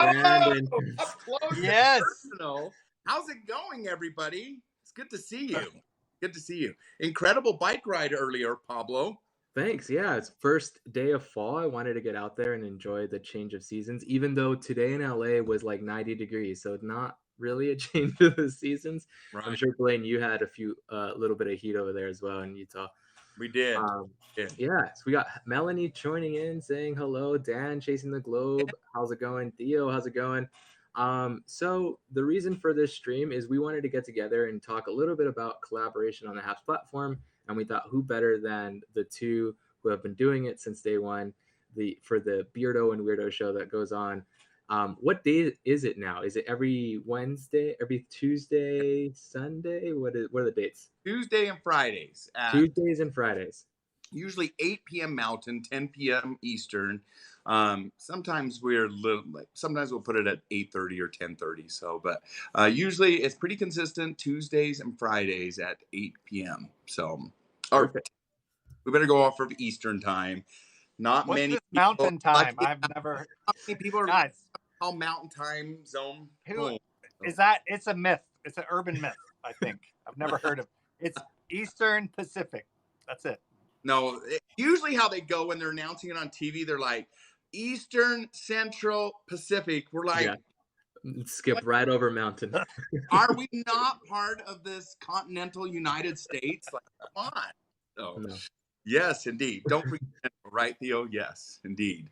Brandon. Up close Yes. and personal. How's it going, everybody? It's good to see you. Good to see you. Incredible bike ride earlier, Pablo. Thanks. Yeah, it's first day of fall. I wanted to get out there and enjoy the change of seasons, even though today in LA was like 90 degrees. So not really a change of the seasons. Right. I'm sure, Blaine, you had a little bit of heat over there as well in Utah. We did. Yeah, so we got Melanie joining in, saying hello. Dan chasing the globe. How's it going? Theo, how's it going? So the reason for this stream is we wanted to get together and talk a little bit about collaboration on the HAPS platform, and we thought who better than the two who have been doing it since day one, for the Beardo and Weirdo show that goes on. What day is it now? Is it every Wednesday, every Tuesday, Sunday? What are the dates? Tuesday and Fridays. Tuesdays and Fridays. Usually 8 p.m. Mountain, 10 p.m. Eastern. Sometimes sometimes we'll put it at 8:30 or 10:30. So, but usually it's pretty consistent. Tuesdays and Fridays at 8 p.m. So, we better go off of Eastern time. What's many this Mountain time. I've never. How many people are called Mountain Time Zone? Is that? It's a myth. It's an urban myth. I think I've never heard of. It's Eastern Pacific. That's it. No, usually how they go when they're announcing it on TV, they're like Eastern, Central, Pacific. We're like, skip right over Mountain. Are we not part of this continental United States? Like, come on. So, no. Yes, indeed. Don't forget, right, Theo? Yes, indeed.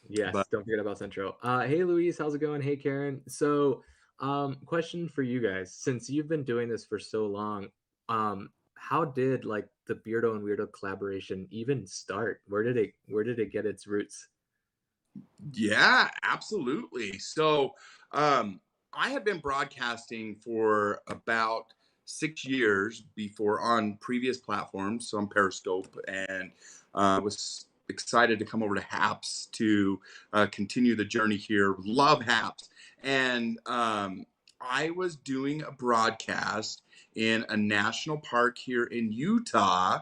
Yes, don't forget about Central. Hey, Luis, how's it going? Hey, Karen. So, question for you guys. Since you've been doing this for so long, how did like the Beardo and Weirdo collaboration even start? Where did it get its roots? Yeah, absolutely. So I had been broadcasting for about 6 years before on previous platforms, so on Periscope, and was excited to come over to HAPS to continue the journey here. Love HAPS. And I was doing a broadcast in a national park here in Utah,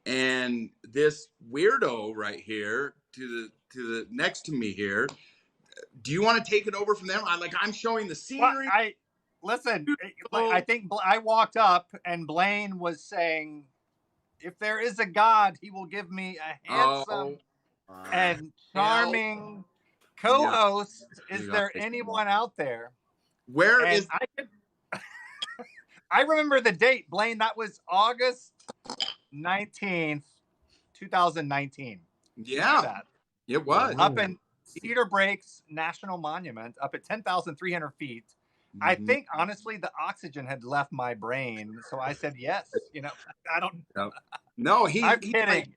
and this weirdo right here to the next to me here. Do you want to take it over from them? I'm showing the scenery. Well, I think I walked up and Blaine was saying, "If there is a God, he will give me a handsome and charming co-host. Is there anyone out there?" I remember the date, Blaine. That was August 19th, 2019. Yeah, it was. Up in Cedar Breaks National Monument, up at 10,300 feet. Mm-hmm. I think, honestly, the oxygen had left my brain. So I said, yes. I don't know. No, I'm kidding.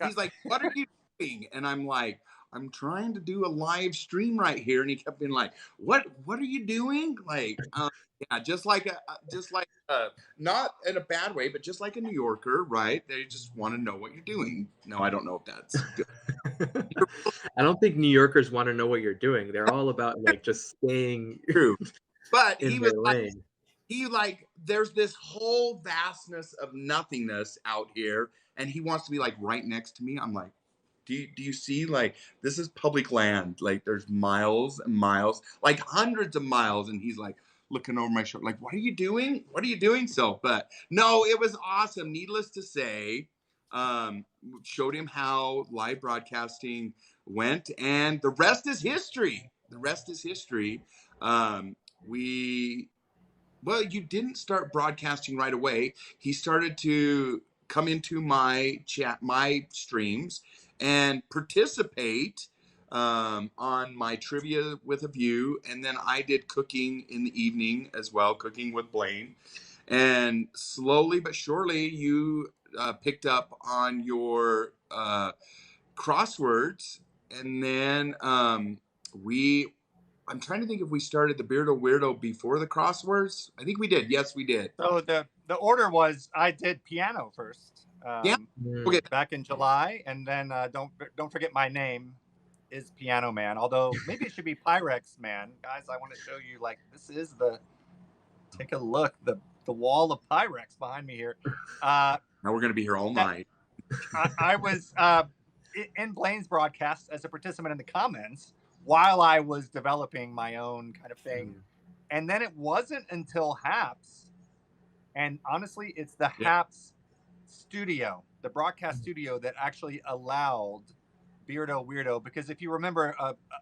He's like, what are you doing? And I'm like, I'm trying to do a live stream right here. And he kept being like, what are you doing? Like, yeah, just like not in a bad way, but just like a New Yorker, right? They just want to know what you're doing. No, I don't know if that's good. I don't think New Yorkers want to know what you're doing. They're all about like just staying true. But in their lane. There's this whole vastness of nothingness out here, and he wants to be like right next to me. I'm like, do you see, like, this is public land. Like, there's miles and miles, like hundreds of miles, and he's like looking over my shoulder, like, what are you doing? What are you doing? So, but no, it was awesome. Needless to say, showed him how live broadcasting went, and the rest is history. The rest is history. You didn't start broadcasting right away. He started to come into my streams and participate on my Trivia with a View. And then I did cooking in the evening as well, cooking with Blaine. And slowly but surely, you picked up on your crosswords. And then I'm trying to think if we started the Beardo Weirdo before the crosswords. I think we did. Yes, we did. So the order was I did piano first. Okay. Back in July, and then don't forget my name is Piano Man. Although maybe it should be Pyrex Man, guys. I want to show you, like, this is take a look, the wall of Pyrex behind me here. Now we're gonna be here all night. I was in Blaine's broadcast as a participant in the comments, while I was developing my own kind of thing. Mm. And then it wasn't until Haps, and honestly, it's the Yeah. Haps studio, the broadcast studio, that actually allowed Beardo Weirdo, because if you remember,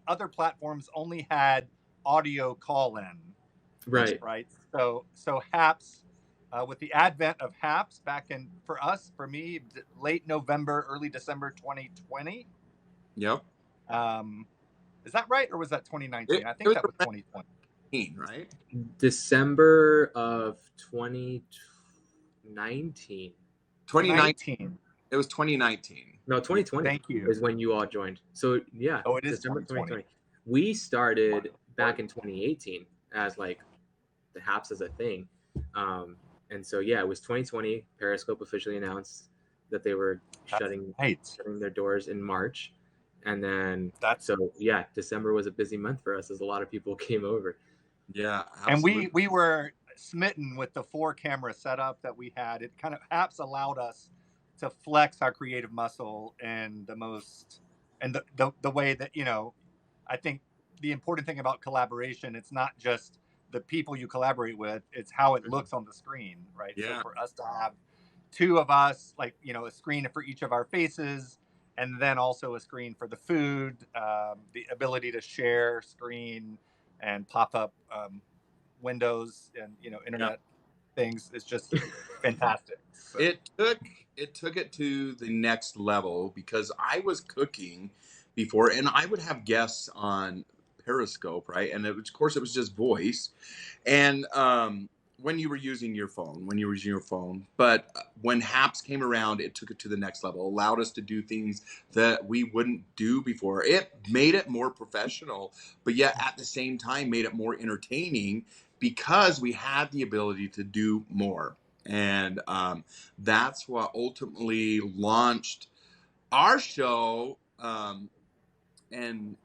other platforms only had audio call-in, Right. right? So Haps, with the advent of Haps back in, for me, late November, early December 2020. Yep. Is that right, or was that 2019? I think that was 2020, right? December of 2019. 2019. It was 2019. No, 2020. Thank you. Is when you all joined. So yeah. Oh, it is December 2020. We started back in 2018 as like the Haps as a thing. And so yeah, it was 2020. Periscope officially announced that they were shutting their doors in March. And then December was a busy month for us as a lot of people came over. Yeah, absolutely. And we were smitten with the 4-camera setup that we had. It kind of Haps allowed us to flex our creative muscle in the most, and the way that, I think the important thing about collaboration, it's not just the people you collaborate with, it's how it looks on the screen, right? Yeah. So for us to have two of us, like, a screen for each of our faces, and then also a screen for the food, the ability to share screen and pop up windows and internet things is just fantastic. So. It took it to the next level because I was cooking before, and I would have guests on Periscope, right? And of course, it was just voice, and when you were using your phone, but when Haps came around, it took it to the next level, allowed us to do things that we wouldn't do before. It made it more professional, but yet at the same time made it more entertaining because we had the ability to do more. And that's what ultimately launched our show, and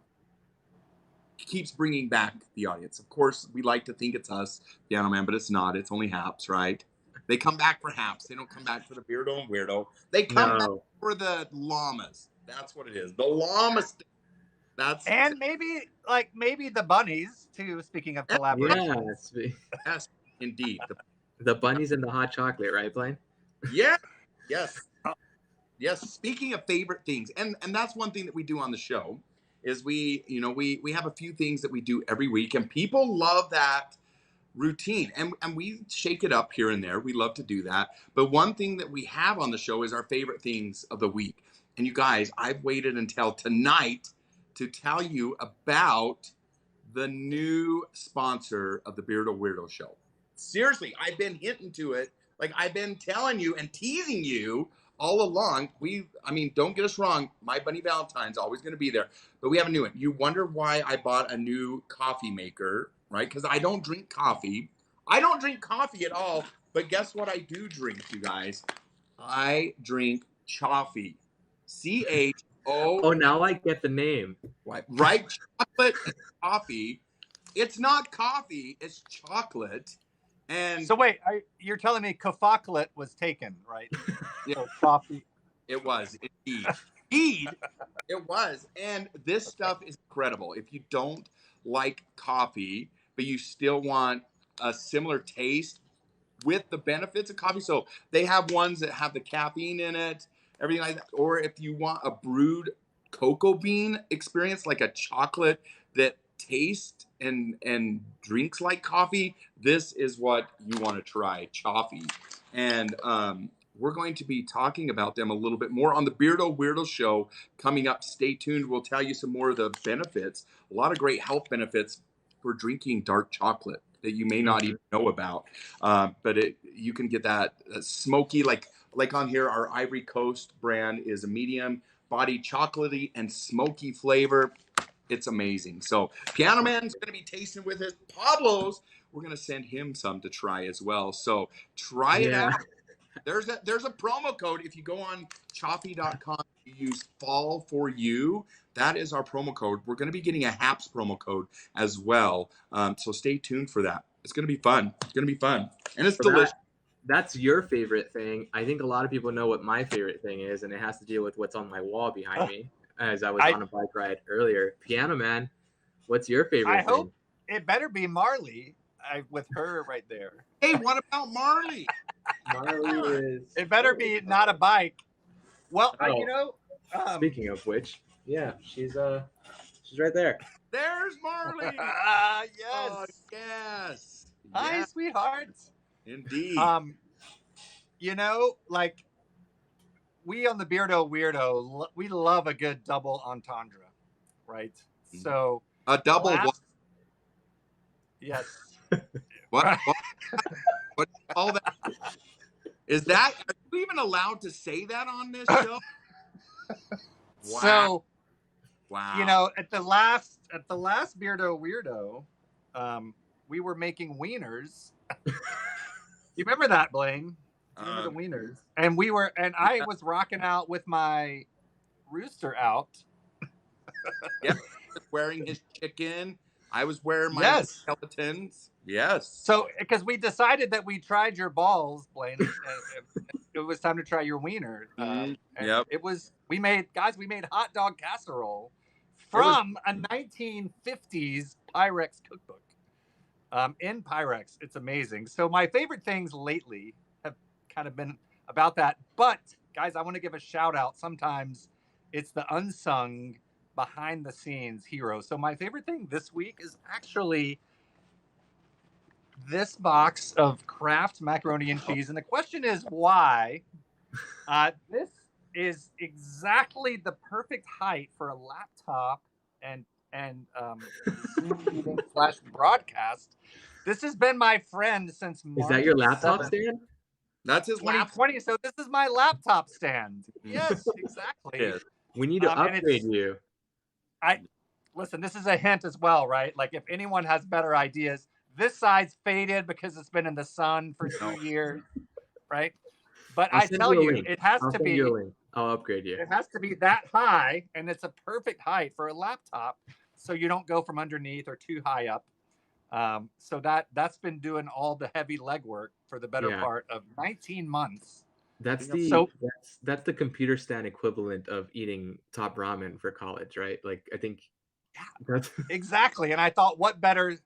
keeps bringing back the audience. Of course, we like to think it's us, Piano Man, but it's not. It's only Haps, right? They come back for Haps. They don't come back for the Beardo and Weirdo. They come back for the llamas. That's what it is. The llamas. And maybe the bunnies too. Speaking of collaboration, yes, indeed. The bunnies and the hot chocolate, right, Blaine? Yeah. Yes. Speaking of favorite things, and that's one thing that we do on the show, is we have a few things that we do every week, and people love that routine, and we shake it up here and there. We love to do that. But one thing that we have on the show is our favorite things of the week. And you guys, I've waited until tonight to tell you about the new sponsor of the Beardo Weirdo Show. Seriously, I've been hinting to it. Like, I've been telling you and teasing you all along. Don't get us wrong. My Bunny Valentine's always going to be there. But we have a new one. You wonder why I bought a new coffee maker, right? Because I don't drink coffee. I don't drink coffee at all. But guess what I do drink, you guys? I drink Choffee. C-H-O. Oh, now I get the name. Right? Chocolate and coffee. It's not coffee. It's chocolate. And so wait, you're telling me Kafaklet was taken, right? Yeah, so coffee. It was indeed. It was. And this stuff is incredible. If you don't like coffee, but you still want a similar taste with the benefits of coffee, so they have ones that have the caffeine in it, everything like that. Or if you want a brewed cocoa bean experience, like a chocolate that tastes and drinks like coffee, this is what you want to try, Choffee. And we're going to be talking about them a little bit more on the Beardo Weirdo Show coming up. Stay tuned. We'll tell you some more of the benefits, a lot of great health benefits for drinking dark chocolate that you may not even know about. But you can get that smoky, like on here, our Ivory Coast brand is a medium body chocolatey and smoky flavor. It's amazing. So Piano Man's going to be tasting with it. Pablo's, we're going to send him some to try as well. So try it out. There's a promo code. If you go on Choffee.com, you use Fall For You. That is our promo code. We're going to be getting a Haps promo code as well. So stay tuned for that. It's going to be fun. And it's delicious. That's your favorite thing. I think a lot of people know what my favorite thing is, and it has to deal with what's on my wall behind me. As I was on a bike ride earlier, Piano Man What's your favorite I thing? hope it better be Marley. With her right there. Hey, what about Marley? Marley is. It better be not a bike. Well, Oh. Speaking of which, yeah, she's right there. There's Marley. Yes. Oh, yes. Hi, sweetheart. Indeed. You know, like we on the Beardo Weirdo, we love a good double entendre, right? So a double what? Yes. What all that is that? Are you even allowed to say that on this show? Wow. So, wow. You know, at the last Beardo Weirdo, we were making wieners. You remember that, Blaine? Remember the wieners? And I was rocking out with my rooster out. Yeah, wearing his chicken. I was wearing my skeletons. Yes. So, because we decided that we tried your balls, Blaine, it was time to try your wiener. We made hot dog casserole from a 1950s Pyrex cookbook. In Pyrex, it's amazing. So my favorite things lately have kind of been about that. But guys, I want to give a shout out. Sometimes it's the unsung behind the scenes hero. So my favorite thing this week is actually this box of Kraft macaroni and cheese. And the question is why? This is exactly the perfect height for a laptop and Zoom meeting / broadcast. This has been my friend since March. Is that your laptop stand? That's his 2020. laptop. So this is my laptop stand. Yes, exactly. Yes. We need to upgrade you. Listen, this is a hint as well, right? Like if anyone has better ideas, this side's faded because it's been in the sun for 2 years, right? But I tell you, it has to be. I'll upgrade you. It has to be that high, and it's a perfect height for a laptop, so you don't go from underneath or too high up. So that's been doing all the heavy legwork for the better part of 19 months. That's that's the computer stand equivalent of eating Top Ramen for college, right? Like I think. That's exactly. And I thought, what better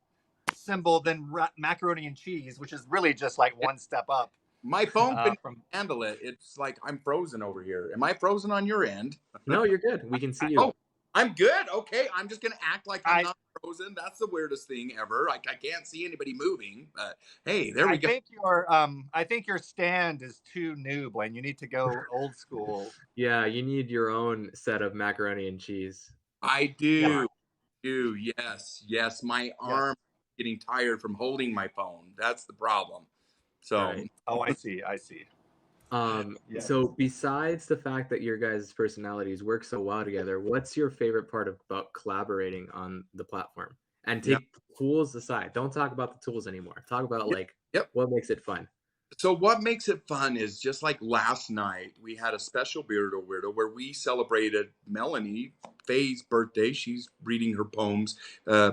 symbol than macaroni and cheese, which is really just like one step up. My phone couldn't handle it. It's like I'm frozen over here. Am I frozen on your end? No, you're good. We can see you. Oh, I'm good. Okay, I'm just gonna act like I'm not frozen. That's the weirdest thing ever. Like I can't see anybody moving. But hey, there we go. I think your stand is too new, Blaine. You need to go old school. Yeah, you need your own set of macaroni and cheese. I do. Yes. My arm getting tired from holding my phone. That's the problem. So I see. So besides the fact that your guys' personalities work so well together, what's your favorite part about collaborating on the platform? And take tools aside. Don't talk about the tools anymore. Talk about what makes it fun. So what makes it fun is just like last night, we had a special Beardo Weirdo where we celebrated Melanie Faye's birthday. She's reading her poems,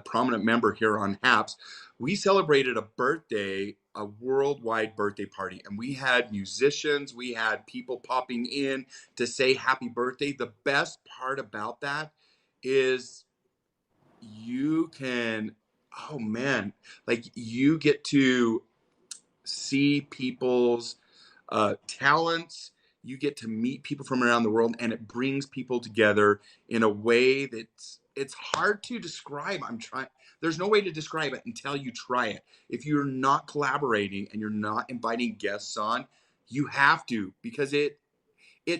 prominent member here on HAPS. We celebrated a worldwide birthday party, and we had musicians, we had people popping in to say happy birthday. The best part about that is you can, you get to see people's talents. You get to meet people from around the world, and it brings people together in a way that's it's hard to describe. There's no way to describe it until you try it. If you're not collaborating and you're not inviting guests on, you have to, because it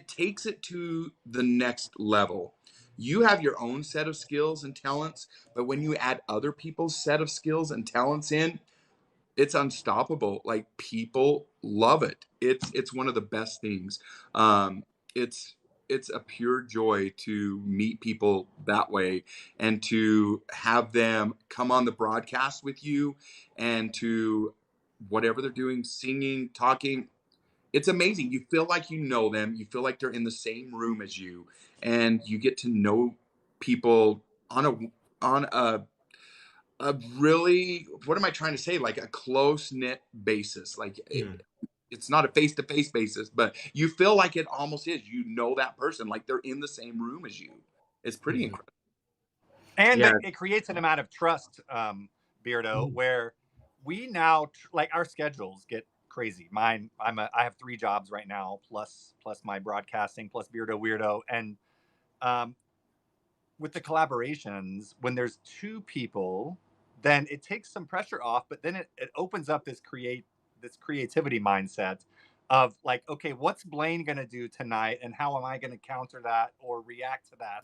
takes it to the next level. You have your own set of skills and talents, but when you add other people's set of skills and talents in, it's unstoppable. Like people love it. It's one of the best things. It's a pure joy to meet people that way and to have them come on the broadcast with you and to whatever they're doing, singing, talking. It's amazing. You feel like you know them. You feel like they're in the same room as you, and you get to know people on a really, what am I trying to say? Like a close knit basis. Like it's not a face-to-face basis, but you feel like it almost is. You know that person, like they're in the same room as you. It's pretty incredible. And Yeah. it creates an amount of trust, Beardo, where we now like our schedules get crazy. I have 3 jobs right now, plus my broadcasting, plus Beardo Weirdo, and um, with the collaborations, when there's 2 people, then it takes some pressure off, but then it opens up this creativity mindset of like, okay, what's Blaine going to do tonight and how am I going to counter that or react to that?